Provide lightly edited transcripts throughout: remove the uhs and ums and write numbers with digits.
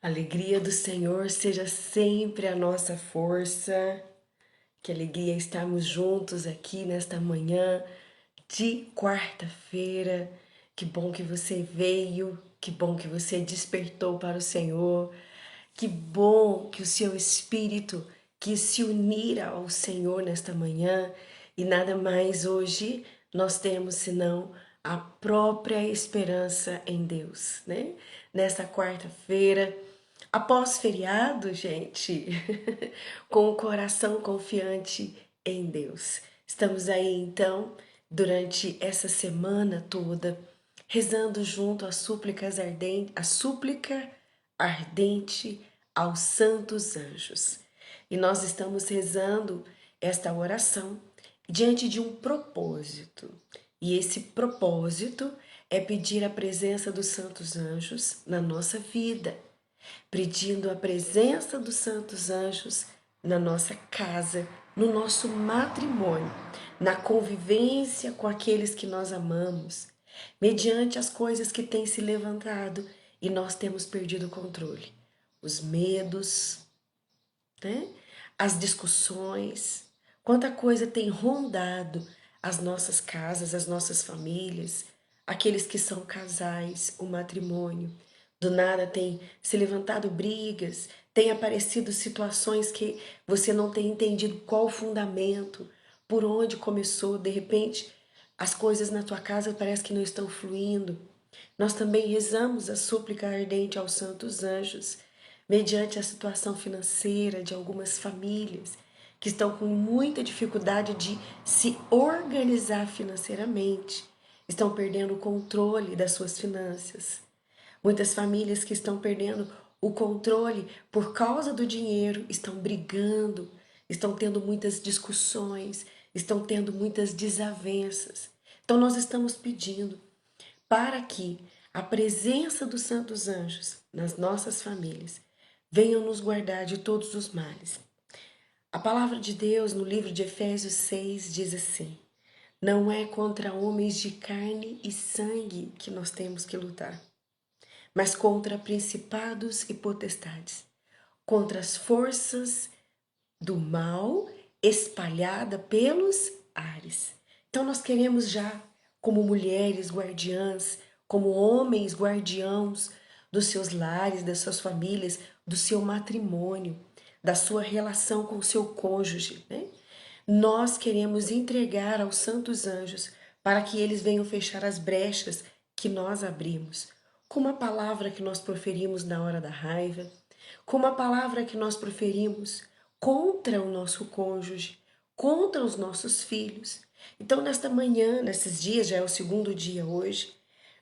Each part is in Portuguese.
A alegria do Senhor seja sempre a nossa força. Que alegria estarmos juntos aqui nesta manhã de quarta-feira. Que bom que você veio, que bom que você despertou para o Senhor. Que bom que o seu espírito quis se unir ao Senhor nesta manhã e nada mais hoje nós temos senão a própria esperança em Deus, né? Nesta quarta-feira, após feriado, gente, com o coração confiante em Deus. Estamos aí então, durante essa semana toda, rezando junto às súplicas ardentes, a súplica ardente aos santos anjos. E nós estamos rezando esta oração diante de um propósito. E esse propósito é pedir a presença dos santos anjos na nossa vida, pedindo a presença dos santos anjos na nossa casa, no nosso matrimônio, na convivência com aqueles que nós amamos, mediante as coisas que têm se levantado e nós temos perdido o controle. Os medos, né? As discussões, quanta coisa tem rondado as nossas casas, as nossas famílias, aqueles que são casais, o matrimônio. Do nada tem se levantado brigas, tem aparecido situações que você não tem entendido qual o fundamento, por onde começou, de repente as coisas na tua casa parece que não estão fluindo. Nós também rezamos a súplica ardente aos santos anjos, mediante a situação financeira de algumas famílias que estão com muita dificuldade de se organizar financeiramente, estão perdendo o controle das suas finanças. Muitas famílias que estão perdendo o controle por causa do dinheiro estão brigando, estão tendo muitas discussões, estão tendo muitas desavenças. Então nós estamos pedindo para que a presença dos santos anjos nas nossas famílias venham nos guardar de todos os males. A palavra de Deus no livro de Efésios 6 diz assim: não é contra homens de carne e sangue que nós temos que lutar, mas contra principados e potestades, contra as forças do mal espalhada pelos ares. Então nós queremos já, como mulheres guardiãs, como homens guardiãos dos seus lares, das suas famílias, do seu matrimônio, da sua relação com o seu cônjuge, né? Nós queremos entregar aos santos anjos para que eles venham fechar as brechas que nós abrimos, com uma palavra que nós proferimos na hora da raiva, com uma palavra que nós proferimos contra o nosso cônjuge, contra os nossos filhos. Então, nesta manhã, nesses dias, já é o segundo dia hoje,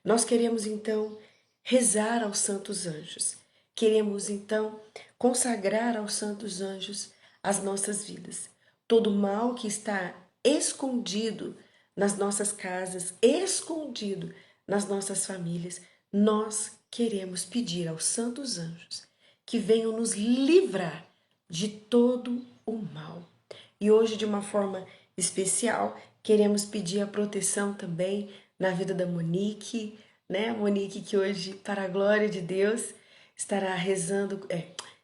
nós queremos então rezar aos santos anjos. Queremos então consagrar aos santos anjos as nossas vidas. Todo mal que está escondido nas nossas casas, escondido nas nossas famílias, nós queremos pedir aos santos anjos que venham nos livrar de todo o mal. E hoje, de uma forma especial, queremos pedir a proteção também na vida da Monique, né? A Monique que hoje, para a glória de Deus, estará rezando,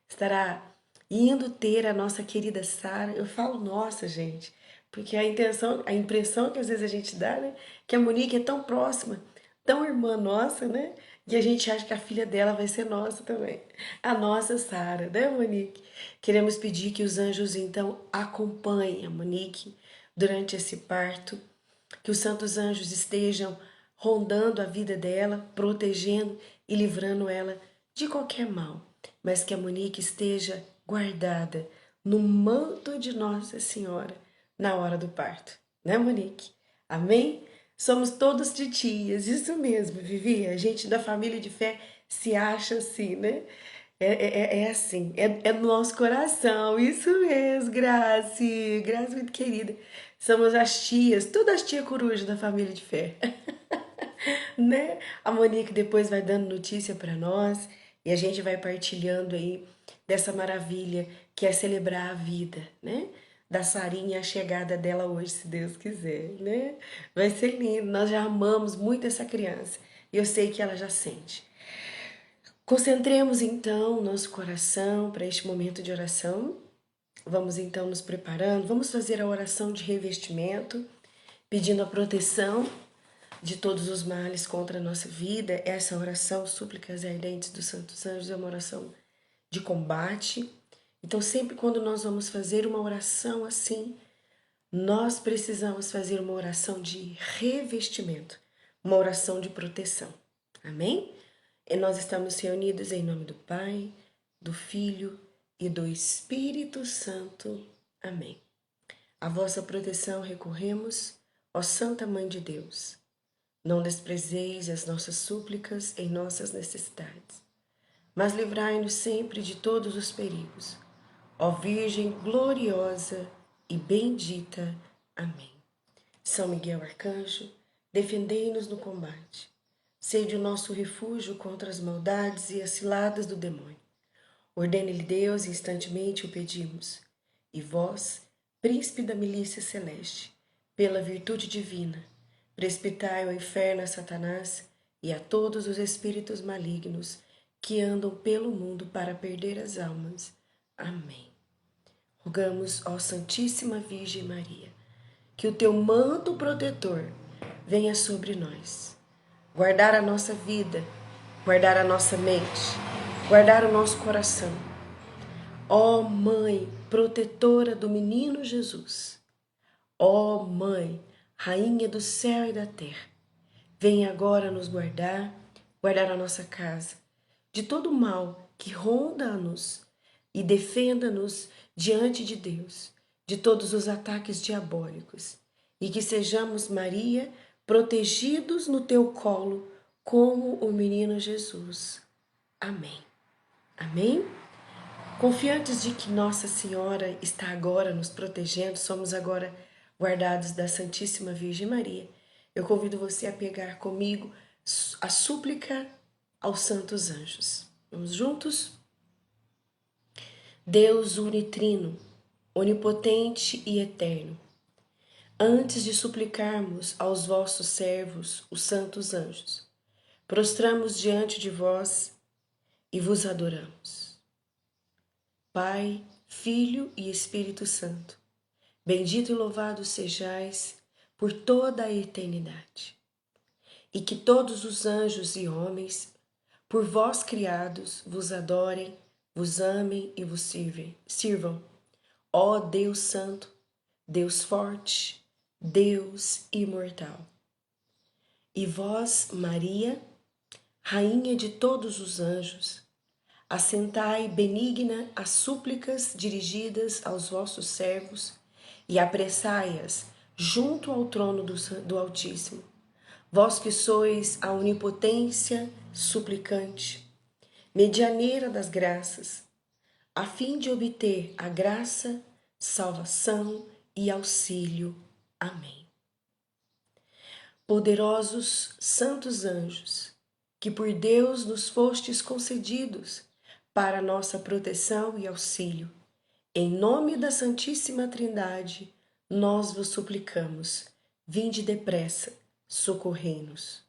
estará indo ter a nossa querida Sara. Eu falo nossa, gente, porque a impressão que às vezes a gente dá, né, que a Monique é tão próxima, tão irmã nossa, né? E a gente acha que a filha dela vai ser nossa também. A nossa Sara, né, Monique? Queremos pedir que os anjos então acompanhem a Monique durante esse parto, que os santos anjos estejam rondando a vida dela, protegendo e livrando ela de qualquer mal, mas que a Monique esteja guardada no manto de Nossa Senhora na hora do parto, né, Monique? Amém? Somos todos titias, isso mesmo, Vivi. A gente da família de fé se acha assim, né? É assim, é no nosso coração, isso mesmo, Grace, Grace muito querida. Somos as tias, todas as tias corujas da família de fé, né? A Monique depois vai dando notícia para nós e a gente vai partilhando aí dessa maravilha que é celebrar a vida, né? Da Sarinha, a chegada dela hoje, se Deus quiser, né? Vai ser lindo, nós já amamos muito essa criança e eu sei que ela já sente. Concentremos então nosso coração para este momento de oração. Vamos então nos preparando, vamos fazer a oração de revestimento, pedindo a proteção de todos os males contra a nossa vida. Essa oração, súplicas ardentes dos santos anjos, é uma oração de combate. Então, sempre quando nós vamos fazer uma oração assim, nós precisamos fazer uma oração de revestimento, uma oração de proteção. Amém? E nós estamos reunidos em nome do Pai, do Filho e do Espírito Santo. Amém. A vossa proteção recorremos, ó Santa Mãe de Deus. Não desprezeis as nossas súplicas em nossas necessidades, mas livrai-nos sempre de todos os perigos. Ó Virgem gloriosa e bendita. Amém. São Miguel Arcanjo, defendei-nos no combate. Sede o nosso refúgio contra as maldades e as ciladas do demônio. Ordene-lhe Deus, instantemente o pedimos. E vós, príncipe da milícia celeste, pela virtude divina, precipitai ao inferno a Satanás e a todos os espíritos malignos que andam pelo mundo para perder as almas. Amém. Rogamos, ó Santíssima Virgem Maria, que o teu manto protetor venha sobre nós. Guardar a nossa vida, guardar a nossa mente, guardar o nosso coração. Ó Mãe protetora do menino Jesus, ó Mãe, Rainha do céu e da terra, venha agora nos guardar, guardar a nossa casa, de todo mal que ronda-nos e defenda-nos diante de Deus, de todos os ataques diabólicos, e que sejamos, Maria, protegidos no teu colo, como o menino Jesus. Amém. Amém? Confiantes de que Nossa Senhora está agora nos protegendo, somos agora guardados da Santíssima Virgem Maria, eu convido você a pegar comigo a súplica aos santos anjos. Vamos juntos? Deus unitrino, onipotente e eterno, antes de suplicarmos aos vossos servos, os santos anjos, prostramos diante de vós e vos adoramos. Pai, Filho e Espírito Santo, bendito e louvado sejais por toda a eternidade. E que todos os anjos e homens, por vós criados, vos adorem, vos amem e vos sirvam. Ó Deus Santo, Deus forte, Deus imortal. E vós, Maria, Rainha de todos os anjos, assentai benigna as súplicas dirigidas aos vossos servos e apressai-as junto ao trono do Altíssimo. Vós que sois a onipotência suplicante, medianeira das graças, a fim de obter a graça, salvação e auxílio. Amém. Poderosos santos anjos, que por Deus nos fostes concedidos para nossa proteção e auxílio, em nome da Santíssima Trindade, nós vos suplicamos, vinde depressa, socorrei-nos.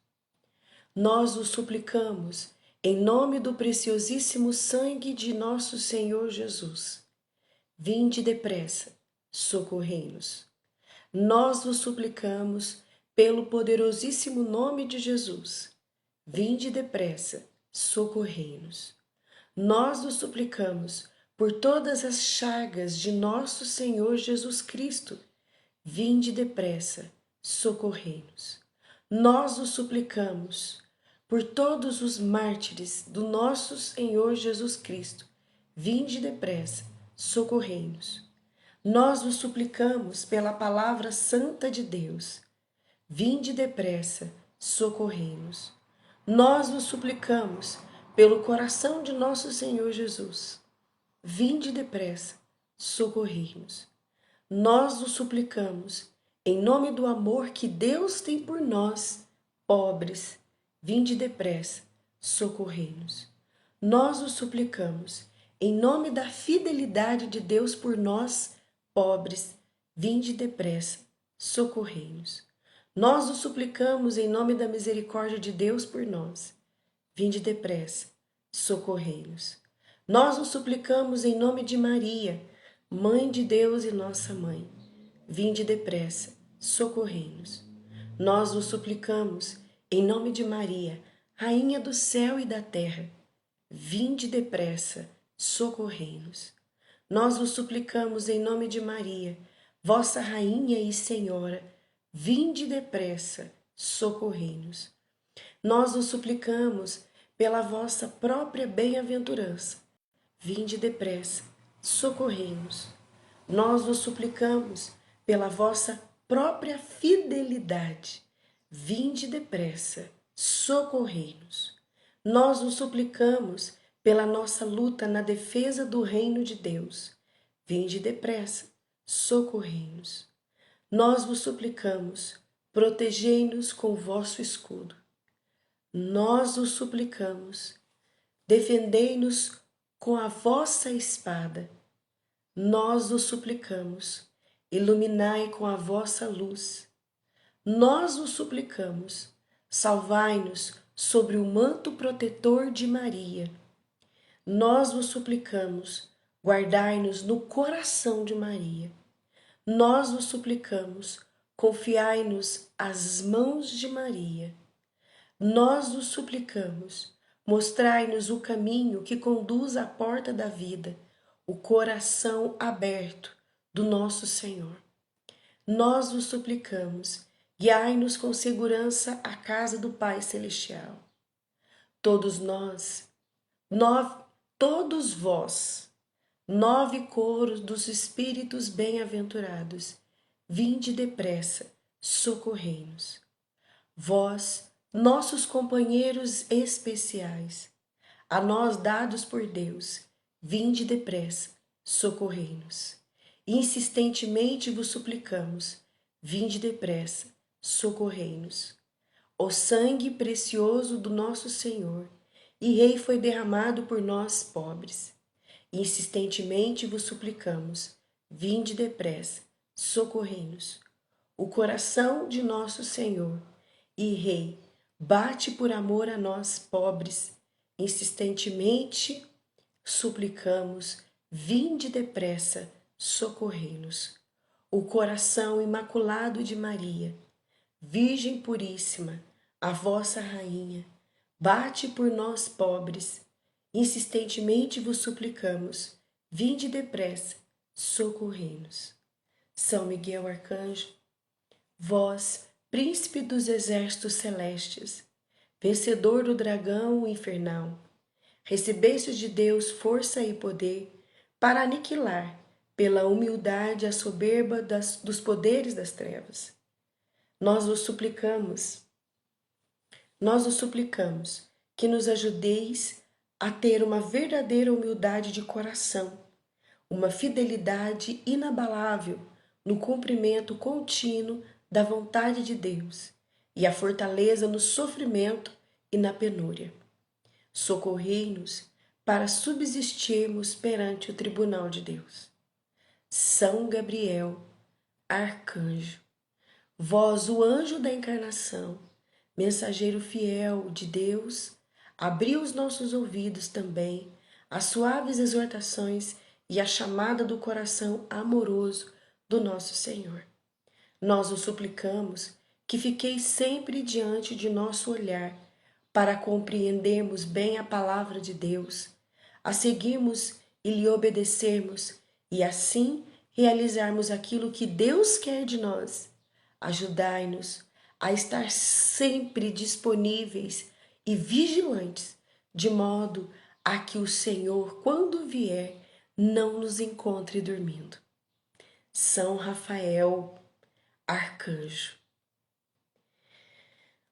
Nós vos suplicamos, em nome do preciosíssimo sangue de nosso Senhor Jesus, vinde depressa, socorrei-nos. Nós vos suplicamos, pelo poderosíssimo nome de Jesus, vinde depressa, socorrei-nos. Nós vos suplicamos, por todas as chagas de nosso Senhor Jesus Cristo, vinde depressa, socorrei-nos. Nós vos suplicamos, por todos os mártires do nosso Senhor Jesus Cristo, vinde depressa, socorrei-nos. Nós vos suplicamos pela palavra santa de Deus, vinde depressa, socorrei-nos. Nós vos suplicamos pelo coração de nosso Senhor Jesus, vinde depressa, socorrei-nos. Nós vos suplicamos, em nome do amor que Deus tem por nós, pobres, vinde depressa, socorrei-nos. Nós vos suplicamos, em nome da fidelidade de Deus por nós, pobres, vinde depressa, socorrei-nos. Nós vos suplicamos, em nome da misericórdia de Deus por nós, vinde depressa, socorrei-nos. Nós o suplicamos em nome de Maria, Mãe de Deus e nossa Mãe. Vinde depressa, socorrei-nos. Nós o suplicamos em nome de Maria, Rainha do céu e da terra. Vinde depressa, socorrei-nos. Nós o suplicamos em nome de Maria, vossa Rainha e Senhora. Vinde depressa, socorrei-nos. Nós o suplicamos pela vossa própria bem-aventurança. Vinde depressa, socorrei-nos. Nós o suplicamos pela vossa própria fidelidade. Vinde depressa, socorrei-nos. Nós o suplicamos pela nossa luta na defesa do reino de Deus. Vinde depressa, socorrei-nos. Nós vos suplicamos, protegei-nos com o vosso escudo. Nós o suplicamos, defendei-nos com a vossa espada. Nós o suplicamos, iluminai com a vossa luz. Nós o suplicamos, salvai-nos sobre o manto protetor de Maria. Nós o suplicamos, guardai-nos no coração de Maria. Nós o suplicamos, confiai-nos às mãos de Maria. Nós o suplicamos, mostrai-nos o caminho que conduz à porta da vida, o coração aberto do nosso Senhor. Nós o suplicamos, guiai-nos com segurança à casa do Pai Celestial. Todos vós, 9 coros dos Espíritos bem-aventurados, vinde depressa, socorrei-nos. Vós, nossos companheiros especiais, a nós dados por Deus, vinde depressa, socorrei-nos. Insistentemente vos suplicamos, vinde depressa, socorrei-nos. O sangue precioso do nosso Senhor e Rei foi derramado por nós pobres. Insistentemente vos suplicamos, vinde depressa, socorrei-nos. O coração de nosso Senhor e Rei bate por amor a nós pobres. Insistentemente suplicamos, vinde depressa, socorrei-nos. O coração imaculado de Maria, Virgem puríssima, a vossa Rainha, bate por nós pobres. Insistentemente vos suplicamos, vinde depressa, socorrei-nos. São Miguel Arcanjo, vós, príncipe dos exércitos celestes, vencedor do dragão infernal, recebestes de Deus força e poder para aniquilar, pela humildade, a soberba dos poderes das trevas. Nós vos suplicamos que nos ajudeis a ter uma verdadeira humildade de coração, uma fidelidade inabalável no cumprimento contínuo da vontade de Deus e a fortaleza no sofrimento e na penúria. Socorrei-nos para subsistirmos perante o tribunal de Deus. São Gabriel, arcanjo, vós, o anjo da encarnação, mensageiro fiel de Deus, abri os nossos ouvidos também às suaves exortações e à chamada do coração amoroso do nosso Senhor. Nós o suplicamos que fiqueis sempre diante de nosso olhar para compreendermos bem a palavra de Deus, a seguirmos e lhe obedecermos e assim realizarmos aquilo que Deus quer de nós. Ajudai-nos a estar sempre disponíveis e vigilantes, de modo a que o Senhor, quando vier, não nos encontre dormindo. São Rafael, arcanjo,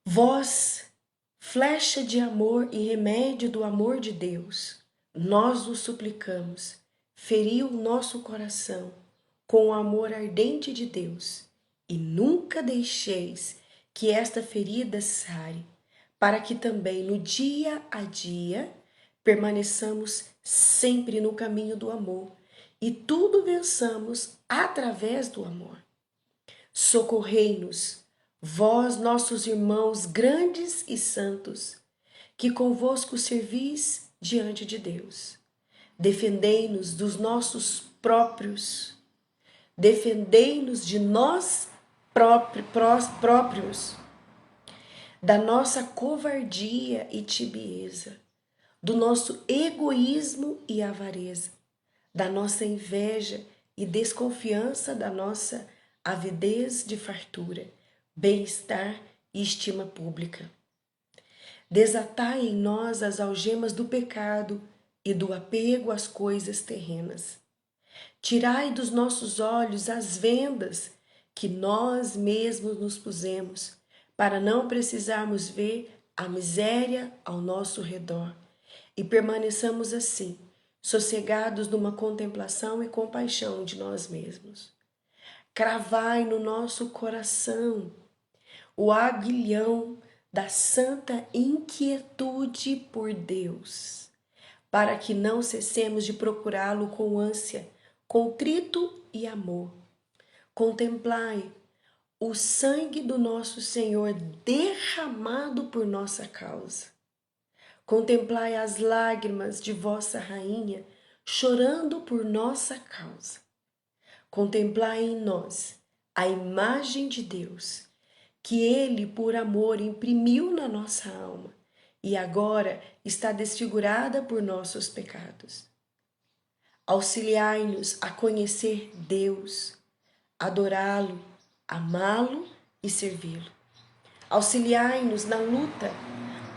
vós, flecha de amor e remédio do amor de Deus, nós o suplicamos, feri o nosso coração com o amor ardente de Deus e nunca deixeis que esta ferida sare, para que também no dia a dia permaneçamos sempre no caminho do amor e tudo vençamos através do amor. Socorrei-nos, vós, nossos irmãos grandes e santos, que convosco servis diante de Deus. Defendei-nos dos nossos próprios, defendei-nos de nós próprios, da nossa covardia e tibieza, do nosso egoísmo e avareza, da nossa inveja e desconfiança, da nossa avidez de fartura, bem-estar e estima pública. Desatai em nós as algemas do pecado e do apego às coisas terrenas. Tirai dos nossos olhos as vendas que nós mesmos nos pusemos, para não precisarmos ver a miséria ao nosso redor, e permaneçamos assim, sossegados numa contemplação e compaixão de nós mesmos. Cravai no nosso coração o aguilhão da santa inquietude por Deus, para que não cessemos de procurá-lo com ânsia, contrito e amor. Contemplai o sangue do nosso Senhor derramado por nossa causa. Contemplai as lágrimas de vossa rainha chorando por nossa causa. Contemplai em nós a imagem de Deus, que Ele, por amor, imprimiu na nossa alma e agora está desfigurada por nossos pecados. Auxiliai-nos a conhecer Deus, adorá-lo, amá-lo e servi-lo. Auxiliai-nos na luta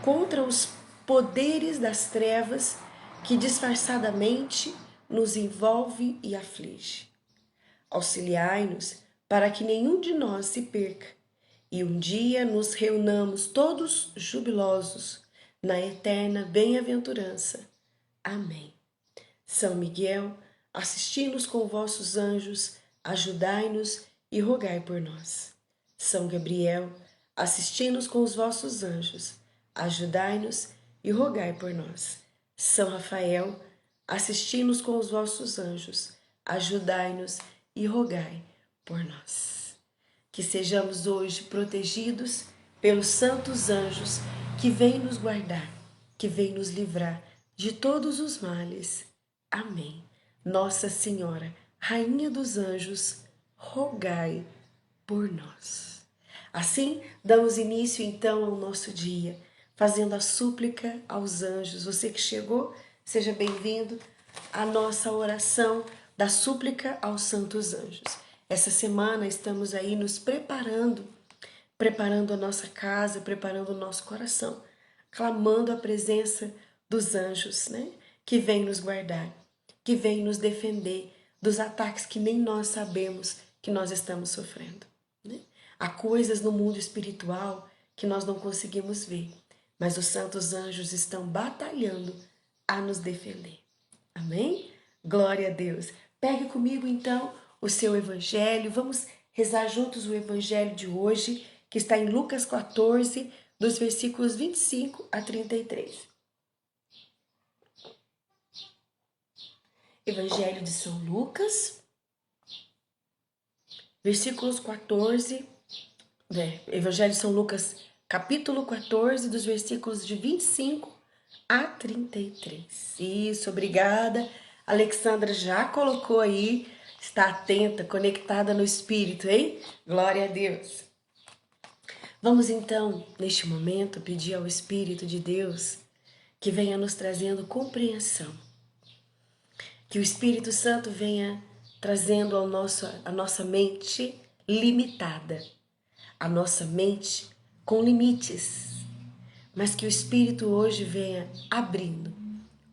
contra os poderes das trevas que disfarçadamente nos envolve e aflige. Auxiliai-nos para que nenhum de nós se perca e um dia nos reunamos todos jubilosos na eterna bem-aventurança. Amém. São Miguel, assisti-nos com vossos anjos, ajudai-nos e rogai por nós. São Gabriel, assisti-nos com os vossos anjos, ajudai-nos e rogai por nós. São Rafael, assisti-nos com os vossos anjos, ajudai-nos e rogai por nós. Que sejamos hoje protegidos pelos santos anjos que vêm nos guardar, que vêm nos livrar de todos os males. Amém. Nossa Senhora, Rainha dos Anjos, rogai por nós. Assim, damos início então ao nosso dia, fazendo a súplica aos anjos. Você que chegou, seja bem-vindo à nossa oração da súplica aos santos anjos. Essa semana estamos aí nos preparando a nossa casa, preparando o nosso coração, clamando a presença dos anjos, né? Que vem nos guardar, que vem nos defender dos ataques que nem nós sabemos que nós estamos sofrendo, né? Há coisas no mundo espiritual que nós não conseguimos ver, mas os santos anjos estão batalhando a nos defender. Amém? Glória a Deus. Pegue comigo então o seu evangelho, vamos rezar juntos o evangelho de hoje, que está em Lucas 14, dos versículos 25 a 33. Evangelho de São Lucas, versículos 14, Evangelho de São Lucas, capítulo 14, dos versículos de 25 a 33. Isso, obrigada. Alexandra já colocou aí, está atenta, conectada no Espírito, hein? Glória a Deus. Vamos então, neste momento, pedir ao Espírito de Deus que venha nos trazendo compreensão. Que o Espírito Santo venha trazendo a nossa mente limitada, a nossa mente com limites, mas que o Espírito hoje venha abrindo,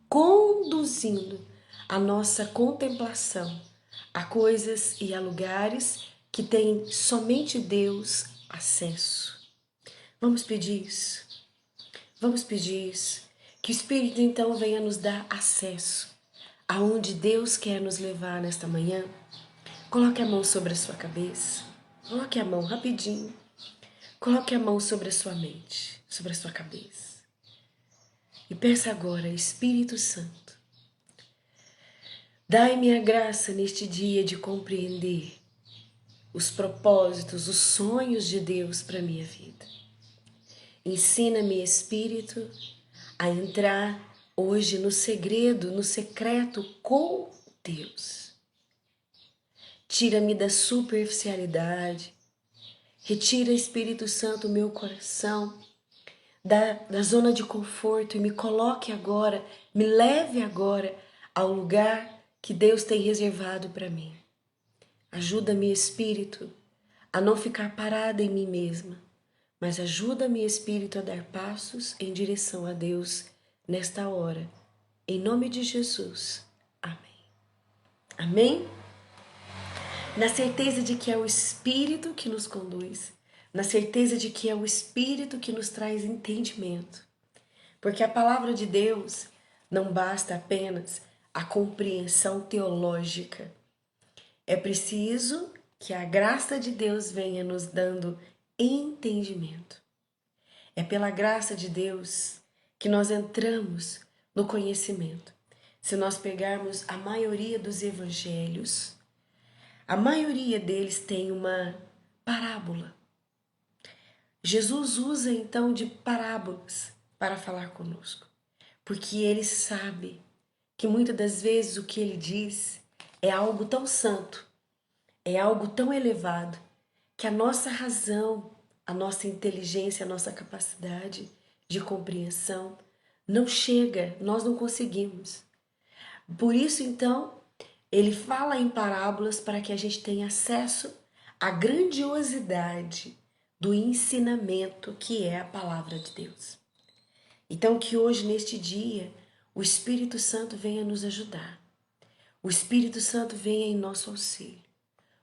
conduzindo a nossa contemplação a coisas e a lugares que tem somente Deus acesso. Vamos pedir isso. Vamos pedir isso. Que o Espírito então venha nos dar acesso aonde Deus quer nos levar nesta manhã. Coloque a mão sobre a sua cabeça. Coloque a mão rapidinho. Coloque a mão sobre a sua mente, sobre a sua cabeça. E peça agora, Espírito Santo, dai-me a graça neste dia de compreender os propósitos, os sonhos de Deus para a minha vida. Ensina-me, Espírito, a entrar hoje no segredo, no secreto com Deus. Tira-me da superficialidade, retira, Espírito Santo, o meu coração da zona de conforto e me coloque agora, me leve agora ao lugar que Deus tem reservado para mim. Ajuda-me, Espírito, a não ficar parada em mim mesma, mas ajuda-me, Espírito, a dar passos em direção a Deus nesta hora. Em nome de Jesus. Amém. Amém? Na certeza de que é o Espírito que nos conduz, na certeza de que é o Espírito que nos traz entendimento. Porque a palavra de Deus não basta apenas a compreensão teológica. É preciso que a graça de Deus venha nos dando entendimento. É pela graça de Deus que nós entramos no conhecimento. Se nós pegarmos a maioria dos evangelhos, a maioria deles tem uma parábola. Jesus usa então de parábolas para falar conosco, porque ele sabe que muitas das vezes o que ele diz é algo tão santo, é algo tão elevado, que a nossa razão, a nossa inteligência, a nossa capacidade de compreensão não chega, nós não conseguimos. Por isso, então, ele fala em parábolas para que a gente tenha acesso à grandiosidade do ensinamento que é a palavra de Deus. Então, que hoje, neste dia, o Espírito Santo venha nos ajudar. O Espírito Santo venha em nosso auxílio.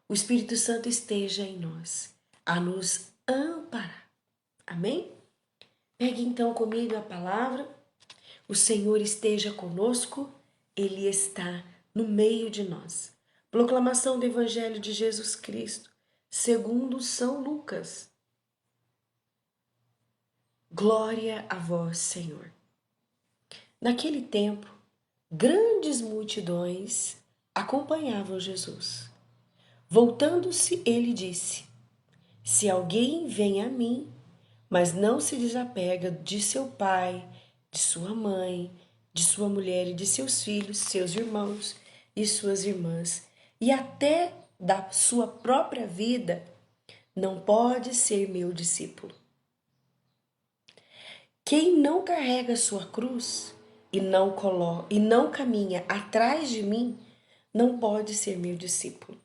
O Espírito Santo esteja em nós, a nos amparar. Amém? Pegue então comigo a palavra. O Senhor esteja conosco, Ele está no meio de nós. Proclamação do Evangelho de Jesus Cristo, segundo São Lucas. Glória a vós, Senhor. Naquele tempo, grandes multidões acompanhavam Jesus. Voltando-se, ele disse: Se alguém vem a mim, mas não se desapega de seu pai, de sua mãe, de sua mulher e de seus filhos, seus irmãos e suas irmãs, e até da sua própria vida, não pode ser meu discípulo. Quem não carrega sua cruz e não caminha atrás de mim, não pode ser meu discípulo.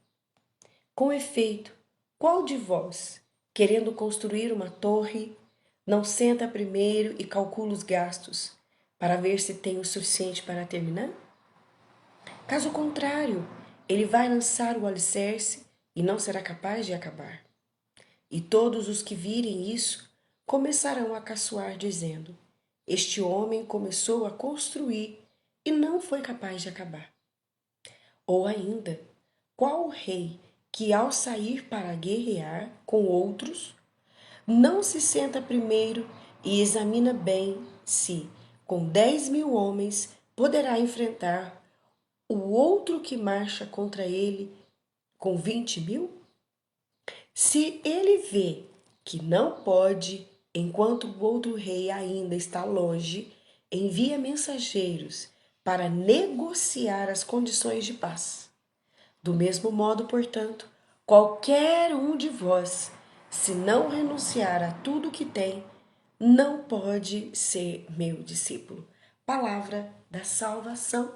Com efeito, qual de vós, querendo construir uma torre, não senta primeiro e calcula os gastos, para ver se tem o suficiente para terminar? Caso contrário, ele vai lançar o alicerce e não será capaz de acabar. E todos os que virem isso começarão a caçoar, dizendo: Este homem começou a construir e não foi capaz de acabar. Ou ainda, qual rei que ao sair para guerrear com outros, não se senta primeiro e examina bem se, com 10.000 homens, poderá enfrentar o outro que marcha contra ele com 20.000? Se ele vê que não pode, enquanto o outro rei ainda está longe, envia mensageiros para negociar as condições de paz. Do mesmo modo, portanto, qualquer um de vós, se não renunciar a tudo que tem, não pode ser meu discípulo. Palavra da salvação,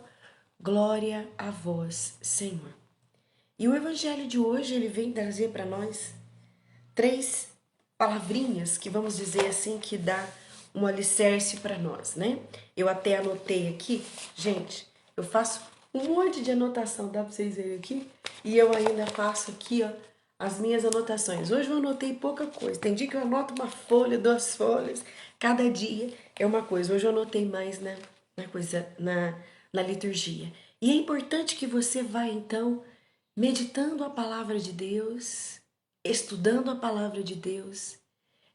glória a vós, Senhor. E o evangelho de hoje, ele vem trazer para nós 3 palavrinhas que vamos dizer assim, que dá um alicerce para nós, né? Eu até anotei aqui, gente, eu faço um monte de anotação, dá para vocês verem aqui? E eu ainda faço aqui, ó, as minhas anotações. Hoje eu anotei pouca coisa, tem dia que eu anoto uma folha, 2 folhas, cada dia é uma coisa. Hoje eu anotei mais na liturgia. E é importante que você vá, então, meditando a palavra de Deus, estudando a palavra de Deus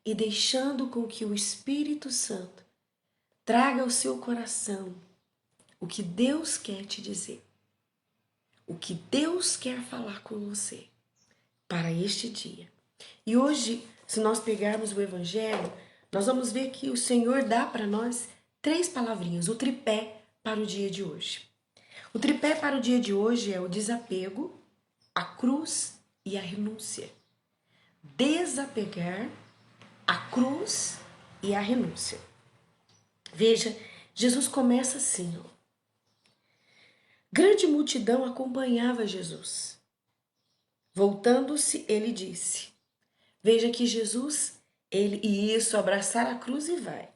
e deixando com que o Espírito Santo traga ao seu coração o que Deus quer te dizer, o que Deus quer falar com você para este dia. E hoje, se nós pegarmos o Evangelho, nós vamos ver que o Senhor dá para nós 3 palavrinhas, o tripé para o dia de hoje. O tripé para o dia de hoje é o desapego, a cruz e a renúncia. Desapegar, a cruz e a renúncia. Veja, Jesus começa assim, ó. Grande multidão acompanhava Jesus. Voltando-se, ele disse. Veja que Jesus, abraçar a cruz e vai.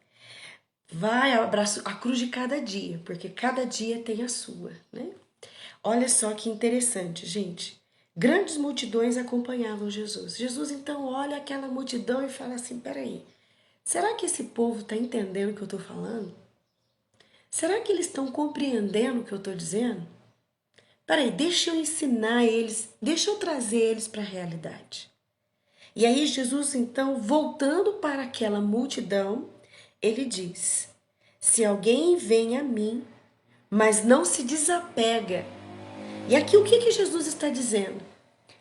Vai, abraçar a cruz de cada dia, porque cada dia tem a sua, né? Olha só que interessante, gente. Grandes multidões acompanhavam Jesus. Jesus então olha aquela multidão e fala assim, peraí, será que esse povo está entendendo o que eu estou falando? Será que eles estão compreendendo o que eu estou dizendo? Peraí, deixa eu ensinar eles, deixa eu trazer eles para a realidade. E aí Jesus então, voltando para aquela multidão, ele diz, se alguém vem a mim, mas não se desapega. E aqui o que Jesus está dizendo?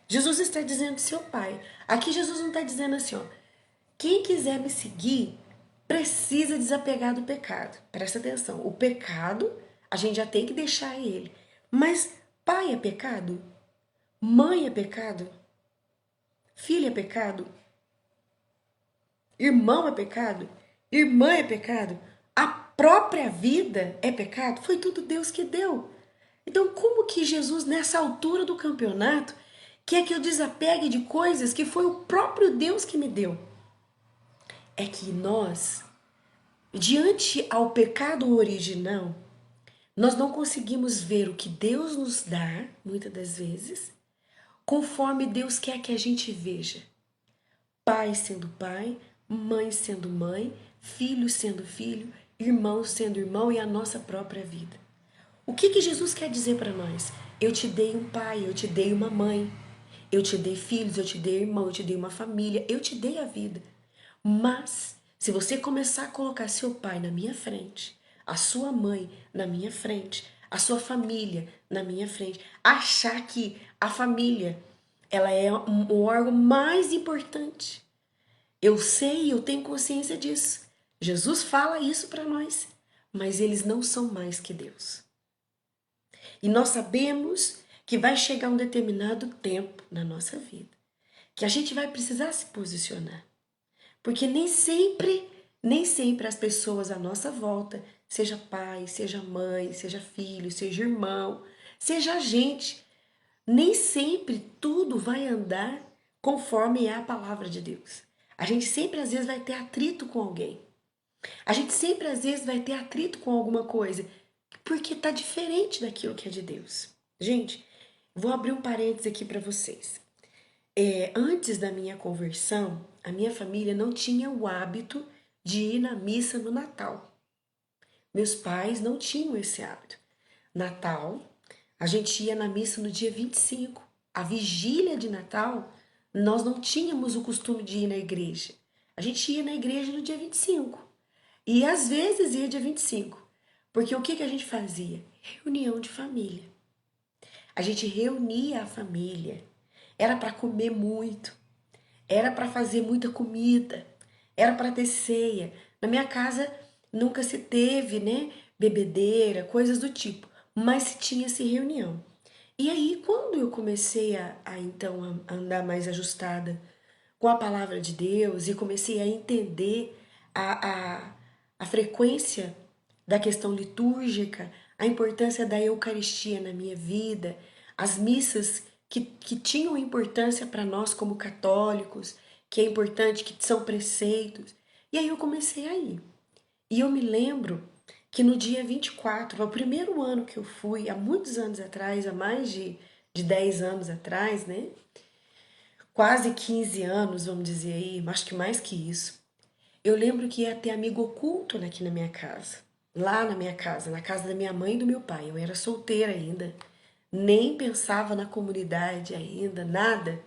Jesus está dizendo seu pai. Aqui Jesus não está dizendo assim, ó, quem quiser me seguir precisa desapegar do pecado. Presta atenção, o pecado a gente já tem que deixar ele. Mas pai é pecado? Mãe é pecado? Filho é pecado? Irmão é pecado? Irmã é pecado? A própria vida é pecado? Foi tudo Deus que deu. Então, como que Jesus, nessa altura do campeonato, quer que eu desapegue de coisas que foi o próprio Deus que me deu? É que nós, diante ao pecado original, nós não conseguimos ver o que Deus nos dá, muitas das vezes, conforme Deus quer que a gente veja. Pai sendo pai, mãe sendo mãe, filho sendo filho, irmão sendo irmão e a nossa própria vida. O que Jesus quer dizer para nós? Eu te dei um pai, eu te dei uma mãe, eu te dei filhos, eu te dei irmão, eu te dei uma família, eu te dei a vida. Mas, se você começar a colocar seu pai na minha frente, a sua mãe na minha frente, a sua família na minha frente, achar que a família ela é o órgão mais importante. Eu sei, eu tenho consciência disso. Jesus fala isso para nós, mas eles não são mais que Deus. E nós sabemos que vai chegar um determinado tempo na nossa vida que a gente vai precisar se posicionar. Porque nem sempre as pessoas à nossa volta, seja pai, seja mãe, seja filho, seja irmão, seja a gente, nem sempre tudo vai andar conforme é a palavra de Deus. A gente sempre às vezes vai ter atrito com alguém. A gente sempre às vezes vai ter atrito com alguma coisa, porque tá diferente daquilo que é de Deus. Gente, vou abrir um parênteses aqui para vocês. Antes da minha conversão, a minha família não tinha o hábito de ir na missa no Natal. Meus pais não tinham esse hábito. Natal, a gente ia na missa no dia 25. A vigília de Natal, nós não tínhamos o costume de ir na igreja. A gente ia na igreja no dia 25. E às vezes ia dia 25. Porque o que a gente fazia? Reunião de família. A gente reunia a família. Era para comer muito. Era para fazer muita comida. Era para ter ceia. Na minha casa nunca se teve, né, bebedeira, coisas do tipo. Mas se tinha-se reunião. E aí, quando eu comecei então a andar mais ajustada com a palavra de Deus e comecei a entender a frequência da questão litúrgica, a importância da Eucaristia na minha vida, as missas que tinham importância para nós como católicos, que é importante, que são preceitos. E aí eu comecei a ir. E eu me lembro que no dia 24, o primeiro ano que eu fui, há muitos anos atrás, há mais de 10 anos atrás, né? Quase 15 anos, vamos dizer aí, acho que mais que isso. Eu lembro que ia ter amigo oculto aqui na minha casa. Lá na minha casa, na casa da minha mãe e do meu pai. Eu era solteira ainda. Nem pensava na comunidade ainda, nada.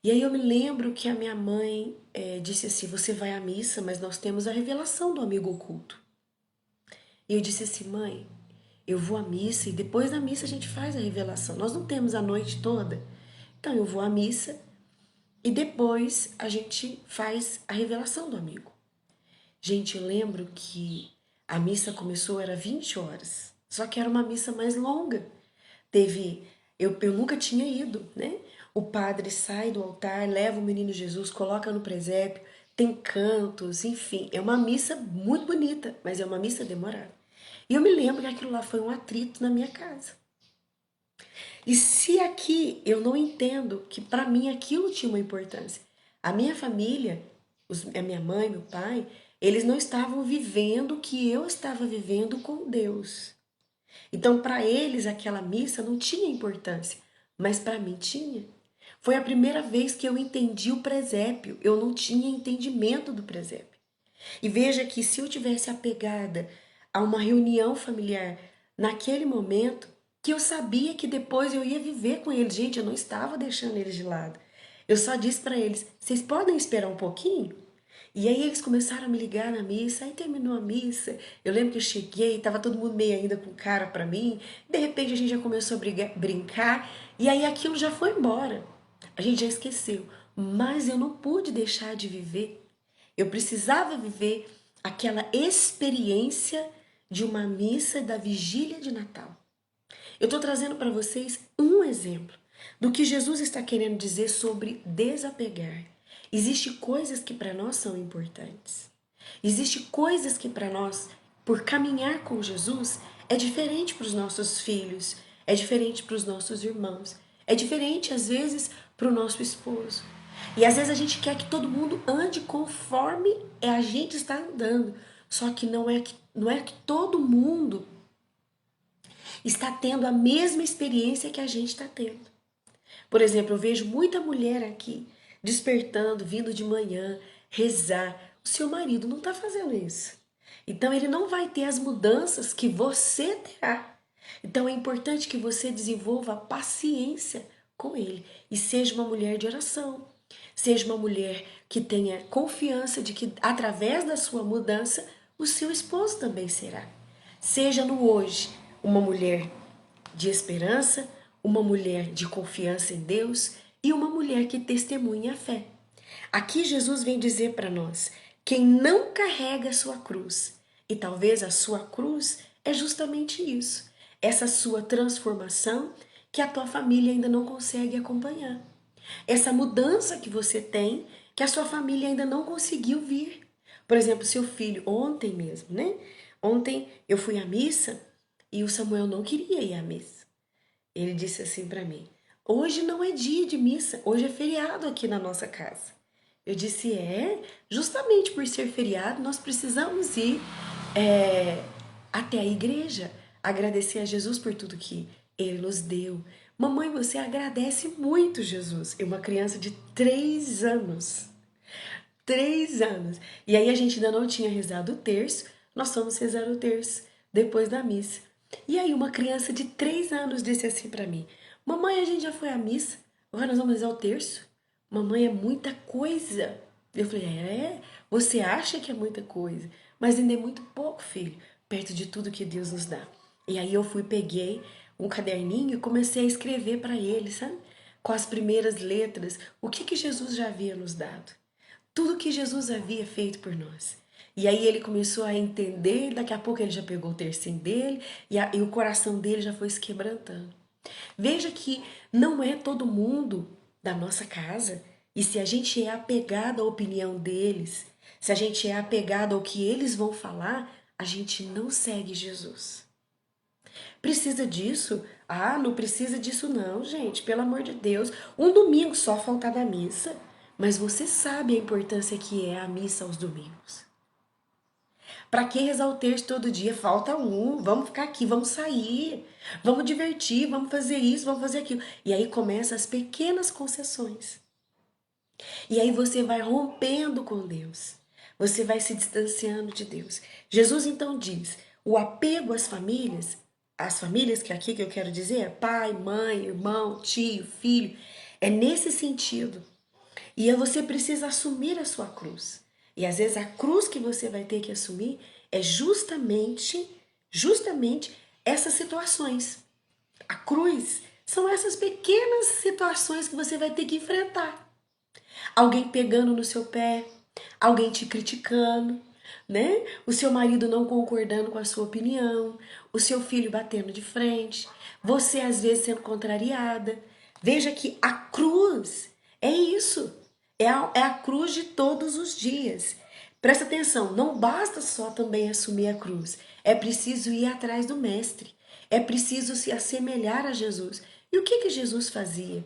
E aí eu me lembro que a minha mãe disse assim, você vai à missa, mas nós temos a revelação do amigo oculto. E eu disse assim, mãe, eu vou à missa e depois da missa a gente faz a revelação. Nós não temos a noite toda. Então eu vou à missa e depois a gente faz a revelação do amigo. Gente, eu lembro que A missa começou, era 20 horas, só que era uma missa mais longa. Eu nunca tinha ido, né? O padre sai do altar, leva o menino Jesus, coloca no presépio, tem cantos, enfim. É uma missa muito bonita, mas é uma missa demorada. E eu me lembro que aquilo lá foi um atrito na minha casa. E se aqui eu não entendo que para mim aquilo tinha uma importância, a minha família, a minha mãe, meu pai, eles não estavam vivendo o que eu estava vivendo com Deus. Então, para eles, aquela missa não tinha importância, mas para mim tinha. Foi a primeira vez que eu entendi o presépio, eu não tinha entendimento do presépio. E veja que se eu tivesse apegada a uma reunião familiar naquele momento, que eu sabia que depois eu ia viver com eles, gente, eu não estava deixando eles de lado. Eu só disse para eles: vocês podem esperar um pouquinho? E aí eles começaram a me ligar na missa, aí terminou a missa. Eu lembro que eu cheguei, tava todo mundo meio ainda com cara para mim. De repente a gente já começou a brincar, e aí aquilo já foi embora. A gente já esqueceu, mas eu não pude deixar de viver. Eu precisava viver aquela experiência de uma missa da vigília de Natal. Eu estou trazendo para vocês um exemplo do que Jesus está querendo dizer sobre desapegar. Existem coisas que para nós são importantes. Existem coisas que para nós, por caminhar com Jesus, é diferente para os nossos filhos, é diferente para os nossos irmãos, é diferente às vezes para o nosso esposo. E às vezes a gente quer que todo mundo ande conforme a gente está andando. Só que não é que todo mundo está tendo a mesma experiência que a gente está tendo. Por exemplo, eu vejo muita mulher aqui despertando, vindo de manhã, rezar. O seu marido não está fazendo isso. Então ele não vai ter as mudanças que você terá. Então é importante que você desenvolva paciência com ele e seja uma mulher de oração. Seja uma mulher que tenha confiança de que através da sua mudança o seu esposo também será. Seja no hoje uma mulher de esperança, uma mulher de confiança em Deus e uma mulher que testemunha a fé. Aqui Jesus vem dizer para nós: quem não carrega a sua cruz, e talvez a sua cruz é justamente isso, essa sua transformação que a tua família ainda não consegue acompanhar. Essa mudança que você tem, que a sua família ainda não conseguiu vir. Por exemplo, seu filho, ontem mesmo, né? Ontem eu fui à missa e o Samuel não queria ir à missa. Ele disse assim para mim: hoje não é dia de missa, hoje é feriado aqui na nossa casa. Eu disse: justamente por ser feriado, nós precisamos ir até a igreja, agradecer a Jesus por tudo que Ele nos deu. Mamãe, você agradece muito Jesus. É uma criança de 3 anos. 3 anos. E aí a gente ainda não tinha rezado o terço, nós fomos rezar o terço depois da missa. E aí uma criança de 3 anos disse assim para mim: mamãe, a gente já foi à missa, agora nós vamos rezar o terço? Mamãe, é muita coisa. Eu falei: você acha que é muita coisa, mas ainda é muito pouco, filho, perto de tudo que Deus nos dá. E aí eu peguei um caderninho e comecei a escrever para ele, sabe? Com as primeiras letras, o que Jesus já havia nos dado. Tudo que Jesus havia feito por nós. E aí ele começou a entender, daqui a pouco ele já pegou o tercinho dele e o coração dele já foi se quebrantando. Veja que não é todo mundo da nossa casa, e se a gente é apegado à opinião deles, se a gente é apegado ao que eles vão falar, a gente não segue Jesus. Precisa disso? Ah, não precisa disso não, gente, pelo amor de Deus. Um domingo só faltar da missa. Mas você sabe a importância que é a missa aos domingos. Para que rezar o terço todo dia? Falta um, vamos ficar aqui, vamos sair, vamos divertir, vamos fazer isso, vamos fazer aquilo. E aí começam as pequenas concessões. E aí você vai rompendo com Deus. Você vai se distanciando de Deus. Jesus então diz: o apego às famílias que aqui que eu quero dizer é pai, mãe, irmão, tio, filho, é nesse sentido. E você precisa assumir a sua cruz. E às vezes a cruz que você vai ter que assumir é justamente essas situações. A cruz são essas pequenas situações que você vai ter que enfrentar. Alguém pegando no seu pé, alguém te criticando, né? O seu marido não concordando com a sua opinião, o seu filho batendo de frente, você às vezes sendo contrariada. Veja que a cruz é isso, é a cruz de todos os dias. Presta atenção, não basta só também assumir a cruz, é preciso ir atrás do Mestre, é preciso se assemelhar a Jesus. E o que que Jesus fazia?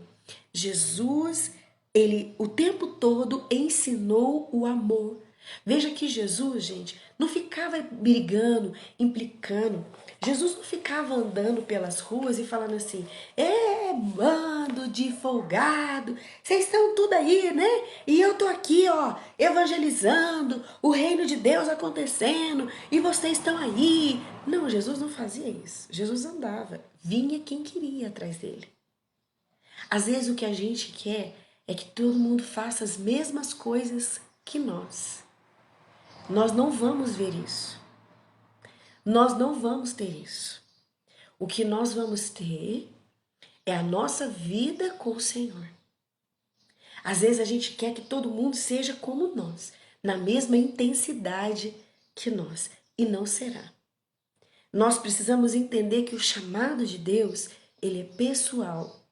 Jesus, ele o tempo todo ensinou o amor. Veja que Jesus, gente, não ficava brigando, implicando. Jesus não ficava andando pelas ruas e falando assim: bando de folgado, vocês estão tudo aí, né? E eu tô aqui, ó, evangelizando, o reino de Deus acontecendo, e vocês estão aí. Não, Jesus não fazia isso. Jesus andava, vinha quem queria atrás dele. Às vezes o que a gente quer é que todo mundo faça as mesmas coisas que nós. Nós não vamos ver isso. Nós não vamos ter isso. O que nós vamos ter é a nossa vida com o Senhor. Às vezes a gente quer que todo mundo seja como nós, na mesma intensidade que nós, e não será. Nós precisamos entender que o chamado de Deus, ele é pessoal.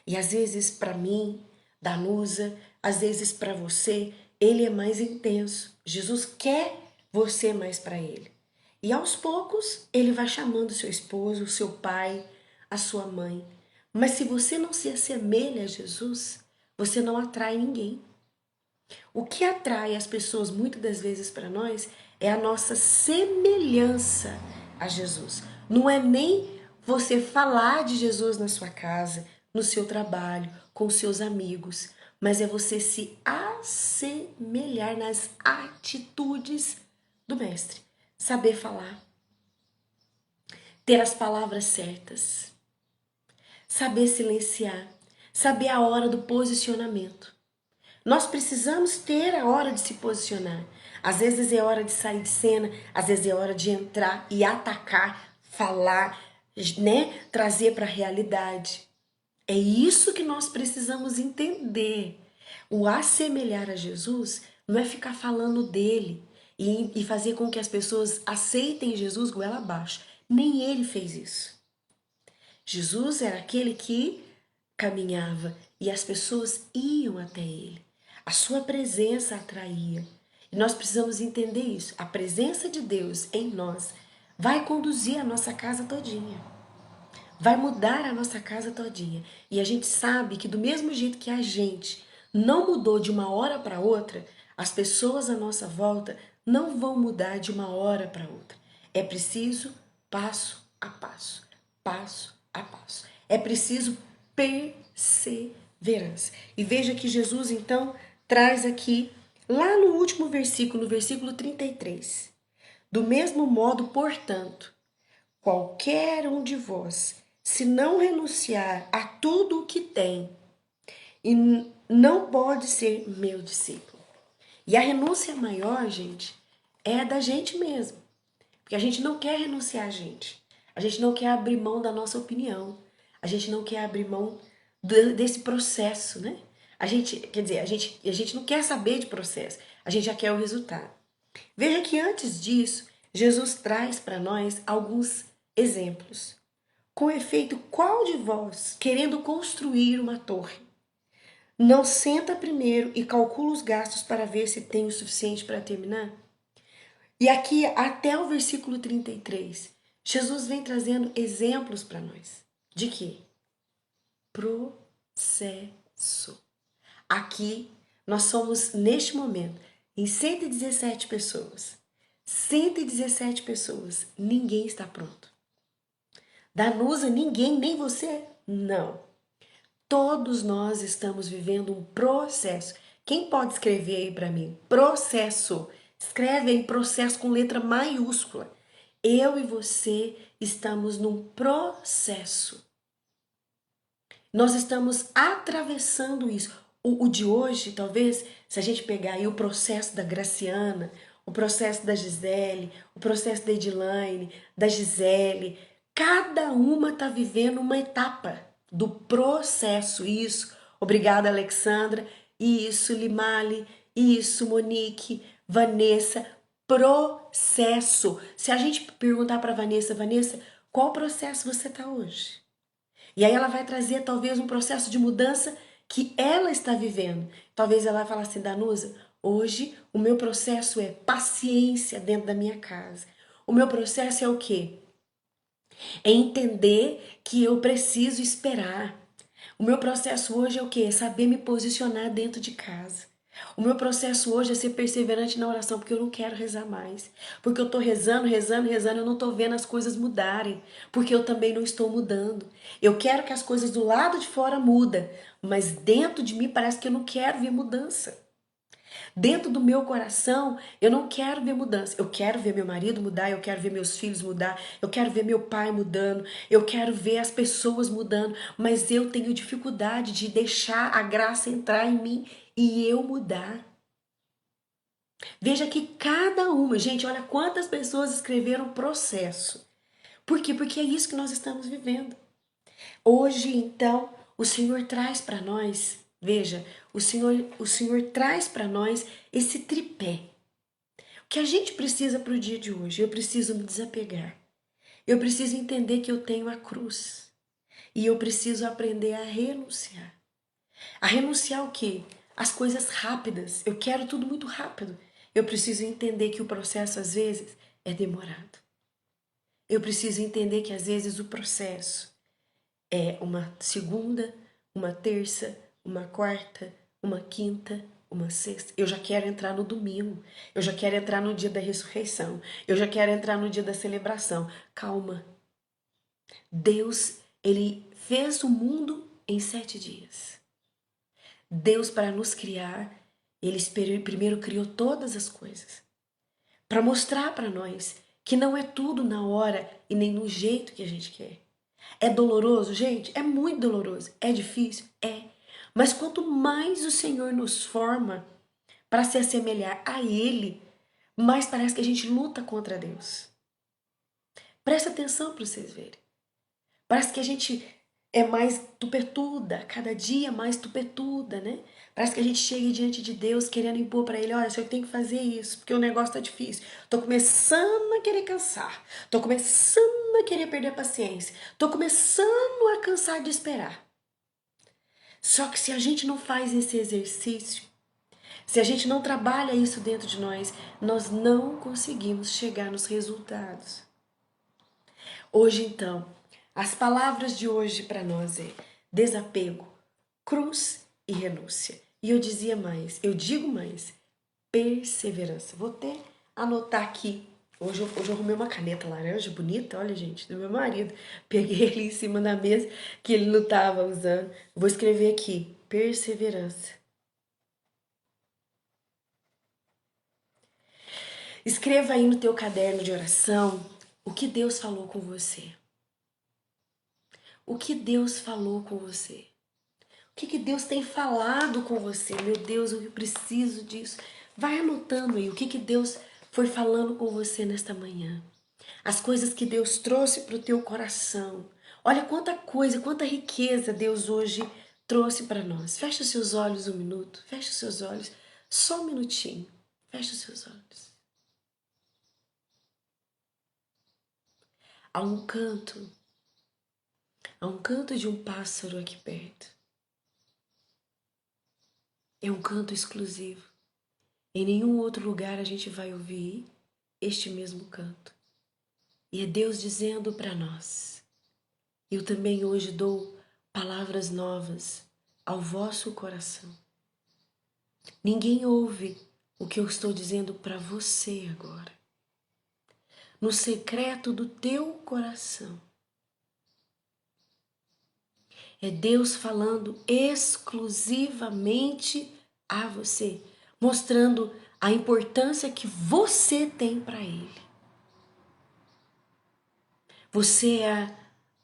E às vezes para mim, Danusa, às vezes para você, ele é mais intenso. Jesus quer você mais para ele. E aos poucos, ele vai chamando seu esposo, seu pai, a sua mãe. Mas se você não se assemelha a Jesus, você não atrai ninguém. O que atrai as pessoas muitas das vezes para nós é a nossa semelhança a Jesus. Não é nem você falar de Jesus na sua casa, no seu trabalho, com seus amigos, mas é você se assemelhar nas atitudes do Mestre. Saber falar, ter as palavras certas, saber silenciar, saber a hora do posicionamento. Nós precisamos ter a hora de se posicionar. Às vezes é hora de sair de cena, às vezes é hora de entrar e atacar, falar, né? Trazer para a realidade. É isso que nós precisamos entender. O assemelhar a Jesus não é ficar falando dele e fazer com que as pessoas aceitem Jesus goela abaixo. Nem ele fez isso. Jesus era aquele que caminhava e as pessoas iam até ele. A sua presença atraía. E nós precisamos entender isso. A presença de Deus em nós vai conduzir a nossa casa todinha. Vai mudar a nossa casa todinha. E a gente sabe que do mesmo jeito que a gente não mudou de uma hora para outra, as pessoas à nossa volta não vão mudar de uma hora para outra. É preciso passo a passo, passo a passo. É preciso perseverança. E veja que Jesus então traz aqui, lá no último versículo, no versículo 33. Do mesmo modo, portanto, qualquer um de vós, se não renunciar a tudo o que tem, e não pode ser meu discípulo. E a renúncia maior, gente, é da gente mesmo. Porque a gente não quer renunciar a gente. A gente não quer abrir mão da nossa opinião. A gente não quer abrir mão desse processo, né? A gente, quer dizer, a gente não quer saber de processo. A gente já quer o resultado. Veja que antes disso, Jesus traz para nós alguns exemplos. Com efeito, qual de vós, querendo construir uma torre, não senta primeiro e calcula os gastos para ver se tem o suficiente para terminar? E aqui, até o versículo 33, Jesus vem trazendo exemplos para nós. De quê? Processo. Aqui, nós somos, neste momento, em 117 pessoas. 117 pessoas. Ninguém está pronto. Danusa, ninguém, nem você? Não. Todos nós estamos vivendo um processo. Quem pode escrever aí para mim? Processo. Escreve aí processo com letra maiúscula. Eu e você estamos num processo. Nós estamos atravessando isso. O de hoje, talvez, se a gente pegar aí o processo da Graciana, o processo da Gisele, o processo da Edilane, da Gisele, cada uma está vivendo uma etapa do processo. Isso, obrigada, Alexandra. Isso, Limale. Isso, Monique, Vanessa. processo. Se a gente perguntar para Vanessa, Vanessa, qual processo você está hoje? E aí ela vai trazer talvez um processo de mudança que ela está vivendo. Talvez ela vai falar assim, Danusa, hoje o meu processo é paciência dentro da minha casa. O meu processo é o quê? É entender que eu preciso esperar. O meu processo hoje é o quê? É saber me posicionar dentro de casa. O meu processo hoje é ser perseverante na oração, porque eu não quero rezar mais. Porque eu tô rezando, rezando, rezando, eu não tô vendo as coisas mudarem. Porque eu também não estou mudando. Eu quero que as coisas do lado de fora mudem, mas dentro de mim parece que eu não quero ver mudança. Dentro do meu coração, eu não quero ver mudança. Eu quero ver meu marido mudar, eu quero ver meus filhos mudar, eu quero ver meu pai mudando, eu quero ver as pessoas mudando, mas eu tenho dificuldade de deixar a graça entrar em mim e eu mudar. Veja que cada uma, gente, olha quantas pessoas escreveram processo. Por quê? Porque é isso que nós estamos vivendo. Hoje, então, o Senhor traz para nós, veja, o Senhor traz para nós esse tripé. O que a gente precisa para o dia de hoje? Eu preciso me desapegar. Eu preciso entender que eu tenho a cruz. E eu preciso aprender a renunciar. A renunciar o quê? As coisas rápidas. Eu quero tudo muito rápido. Eu preciso entender que o processo, às vezes, é demorado. Eu preciso entender que, às vezes, o processo é uma segunda, uma terça, uma quarta, uma quinta, uma sexta. Eu já quero entrar no domingo. Eu já quero entrar no dia da ressurreição. Eu já quero entrar no dia da celebração. Calma. Deus, ele fez o mundo em 7 dias. Deus, para nos criar, ele primeiro criou todas as coisas. Para mostrar para nós que não é tudo na hora e nem no jeito que a gente quer. É doloroso, gente? É muito doloroso. É difícil? É. Mas quanto mais o Senhor nos forma para se assemelhar a Ele, mais parece que a gente luta contra Deus. Presta atenção para vocês verem. Parece que a gente é mais tupetuda, cada dia mais tupetuda, né? Parece que a gente chega diante de Deus querendo impor para Ele, olha, o Senhor tem que fazer isso, porque o negócio tá difícil. Tô começando a querer cansar. Tô começando a querer perder a paciência. Tô começando a cansar de esperar. Só que se a gente não faz esse exercício, se a gente não trabalha isso dentro de nós, nós não conseguimos chegar nos resultados. Hoje, então, as palavras de hoje para nós é desapego, cruz e renúncia. E eu digo mais, perseverança. Vou até anotar aqui. Hoje eu arrumei uma caneta laranja bonita, olha gente, do meu marido. Peguei ele em cima da mesa que ele não estava usando. Vou escrever aqui, perseverança. Escreva aí no teu caderno de oração o que Deus falou com você. O que Deus falou com você. O que Deus tem falado com você? Meu Deus, eu preciso disso. Vai anotando aí o que Deus foi falando com você nesta manhã. As coisas que Deus trouxe para o teu coração. Olha quanta coisa, quanta riqueza Deus hoje trouxe para nós. Fecha os seus olhos um minuto. Fecha os seus olhos. Só um minutinho. Fecha os seus olhos. Há um canto. Há um canto de um pássaro aqui perto. É um canto exclusivo. Em nenhum outro lugar a gente vai ouvir este mesmo canto. E é Deus dizendo para nós: eu também hoje dou palavras novas ao vosso coração. Ninguém ouve o que eu estou dizendo para você agora. No secreto do teu coração. É Deus falando exclusivamente a você, mostrando a importância que você tem para Ele. Você é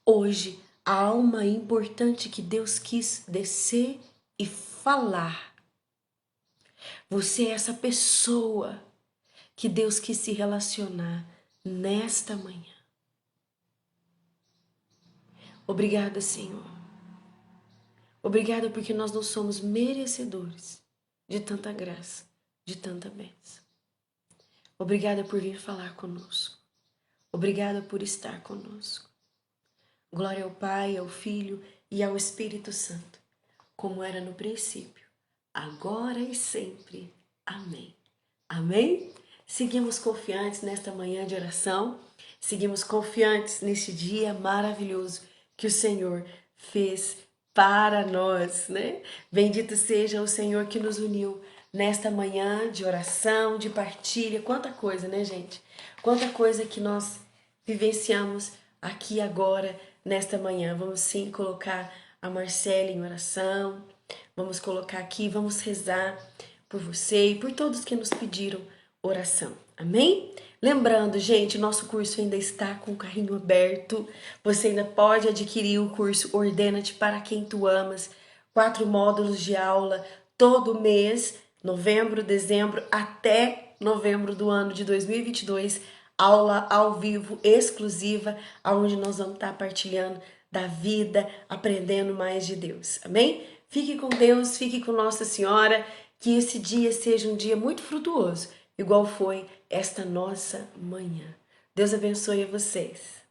hoje a alma importante que Deus quis descer e falar. Você é essa pessoa que Deus quis se relacionar nesta manhã. Obrigada, Senhor. Obrigada porque nós não somos merecedores de tanta graça, de tanta bênção. Obrigada por vir falar conosco. Obrigada por estar conosco. Glória ao Pai, ao Filho e ao Espírito Santo, como era no princípio, agora e sempre. Amém. Amém? Seguimos confiantes nesta manhã de oração, seguimos confiantes neste dia maravilhoso que o Senhor fez para nós, né? Bendito seja o Senhor que nos uniu nesta manhã de oração, de partilha. Quanta coisa, né, gente? Quanta coisa que nós vivenciamos aqui agora, nesta manhã. Vamos sim colocar a Marcela em oração, vamos colocar aqui, vamos rezar por você e por todos que nos pediram oração. Amém? Lembrando, gente, nosso curso ainda está com o carrinho aberto. Você ainda pode adquirir o curso Ordena-te para quem tu amas. 4 módulos de aula todo mês, novembro, dezembro, até novembro do ano de 2022. Aula ao vivo, exclusiva, onde nós vamos estar partilhando da vida, aprendendo mais de Deus. Amém? Fique com Deus, fique com Nossa Senhora. Que esse dia seja um dia muito frutuoso, igual foi esta nossa manhã. Deus abençoe a vocês.